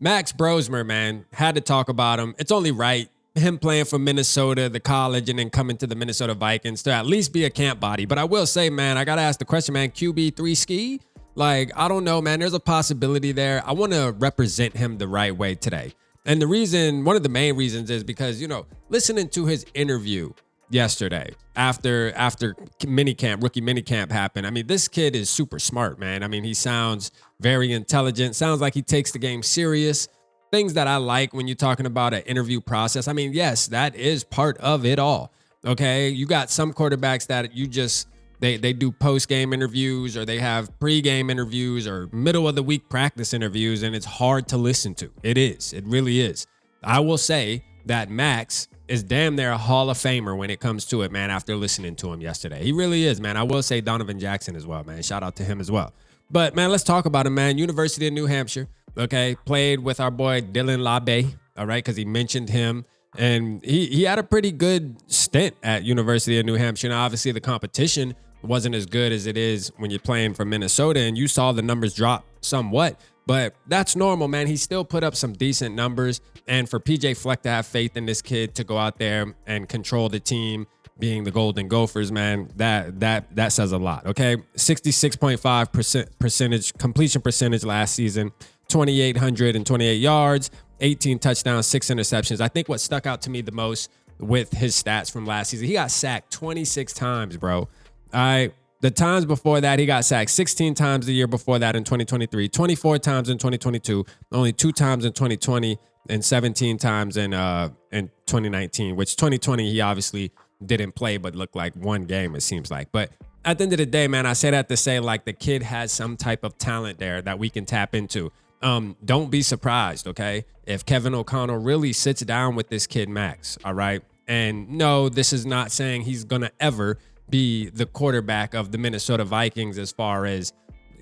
Max Brosmer, man, had to talk about him. It's only right. Him playing for Minnesota, the college, and then coming to the Minnesota Vikings to at least be a camp body. But I will say, man, I got to ask the question, man, QB3 ski? Like, I don't know, man. There's a possibility there. I want to represent him the right way today. And the reason, one of the main reasons is because, listening to his interview yesterday after rookie minicamp happened. I mean, this kid is super smart, man. I mean, he sounds very intelligent, sounds like he takes the game serious. Things that I like when you're talking about an interview process. I mean, yes, that is part of it all. Okay. You got some quarterbacks that you just, they do post-game interviews, or they have pre-game interviews, or middle of the week practice interviews, and it's hard to listen to. It is. It really is. I will say that Max is damn near a Hall of Famer when it comes to it, man, after listening to him yesterday. He really is, man. I will say Donovan Jackson as well, man. Shout out to him as well. But, man, let's talk about him, man. University of New Hampshire, okay? Played with our boy Dylan Labe, all right, because he mentioned him. And he had a pretty good stint at University of New Hampshire. Now, obviously, the competition wasn't as good as it is when you're playing for Minnesota, and you saw the numbers drop somewhat. But that's normal, man. He still put up some decent numbers. And for PJ Fleck to have faith in this kid to go out there and control the team, being the Golden Gophers, man, that says a lot, okay? 66.5% completion percentage last season, 2,828 yards, 18 touchdowns, 6 interceptions. I think what stuck out to me the most with his stats from last season, he got sacked 26 times, bro. All right. The times before that, he got sacked 16 times the year before that in 2023, 24 times in 2022, only 2 times in 2020, and 17 times in 2019, which 2020 he obviously didn't play, but looked like one game, it seems like. But at the end of the day, man, I say that to say, like, the kid has some type of talent there that we can tap into. Don't be surprised, okay, if Kevin O'Connell really sits down with this kid, Max, all right? And no, this is not saying he's going to ever be the quarterback of the Minnesota Vikings as far as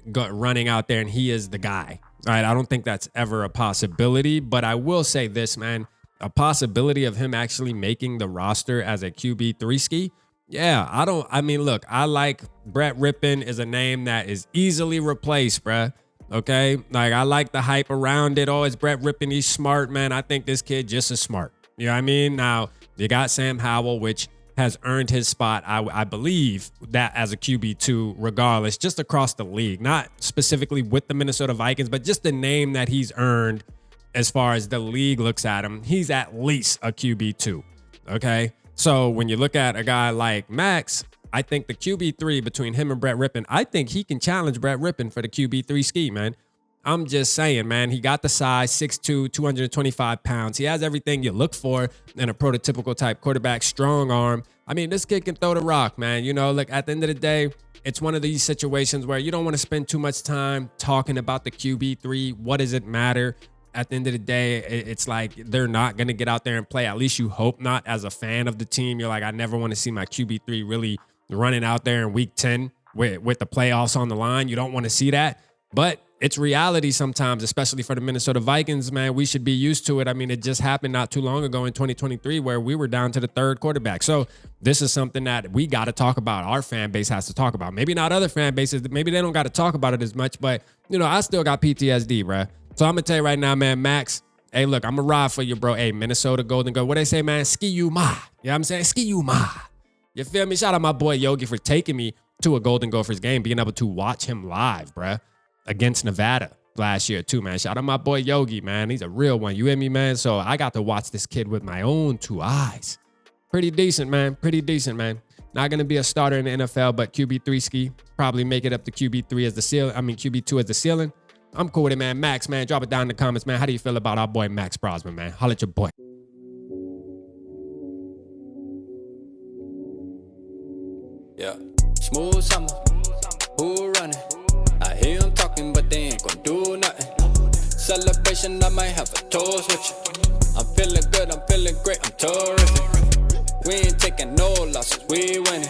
running out there and he is the guy. All right, I don't think that's ever a possibility, but I will say this, man, a possibility of him actually making the roster as a QB3 ski. Yeah, look, I like Brett Rippon is a name that is easily replaced, bruh. Okay, like I like the hype around it. Oh, it's Brett Rippon. He's smart, man. I think this kid just as smart. You know what I mean? Now, you got Sam Howell, which has earned his spot, I believe, that as a QB2 regardless, just across the league, not specifically with the Minnesota Vikings, but just the name that he's earned as far as the league looks at him, he's at least a QB2, okay? So when you look at a guy like Max, I think the QB3 between him and Brett Rippon, I think he can challenge Brett Rippon for the QB3 ski, man. I'm just saying, man, he got the size, 6'2", 225 pounds. He has everything you look for in a prototypical type quarterback, strong arm. I mean, this kid can throw the rock, man. Look, at the end of the day, it's one of these situations where you don't want to spend too much time talking about the QB3. What does it matter? At the end of the day, it's like they're not going to get out there and play. At least you hope not. As a fan of the team, you're like, I never want to see my QB3 really running out there in week 10 with the playoffs on the line. You don't want to see that. But it's reality sometimes, especially for the Minnesota Vikings, man. We should be used to it. I mean, it just happened not too long ago in 2023 where we were down to the third quarterback. So this is something that we got to talk about. Our fan base has to talk about. Maybe not other fan bases. Maybe they don't got to talk about it as much. But, I still got PTSD, bro. So I'm going to tell you right now, man, Max, hey, look, I'm going to ride for you, bro. Hey, Minnesota Golden Gophers. What they say, man? Ski you ma. You know what I'm saying? Ski you ma. You feel me? Shout out my boy Yogi for taking me to a Golden Gophers game, being able to watch him live, bruh, against Nevada last year too, man. Shout out my boy Yogi, man. He's a real one. You hear me, man? So I got to watch this kid with my own 2 eyes. Pretty decent, man. Pretty decent, man. Not going to be a starter in the NFL, but QB3 ski. Probably make it up to QB3 as the ceiling. QB2 as the ceiling. I'm cool with it, man. Max, man, drop it down in the comments, man. How do you feel about our boy Max Brosmer, man? Holla at your boy. Yeah, smooth summer, who running? I hear them talking, but they ain't gon' do nothing. Celebration, I might have a toast with you. I'm feeling good, I'm feeling great, I'm terrific. We ain't taking no losses, we winning.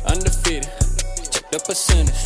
Undefeated, check the percentage.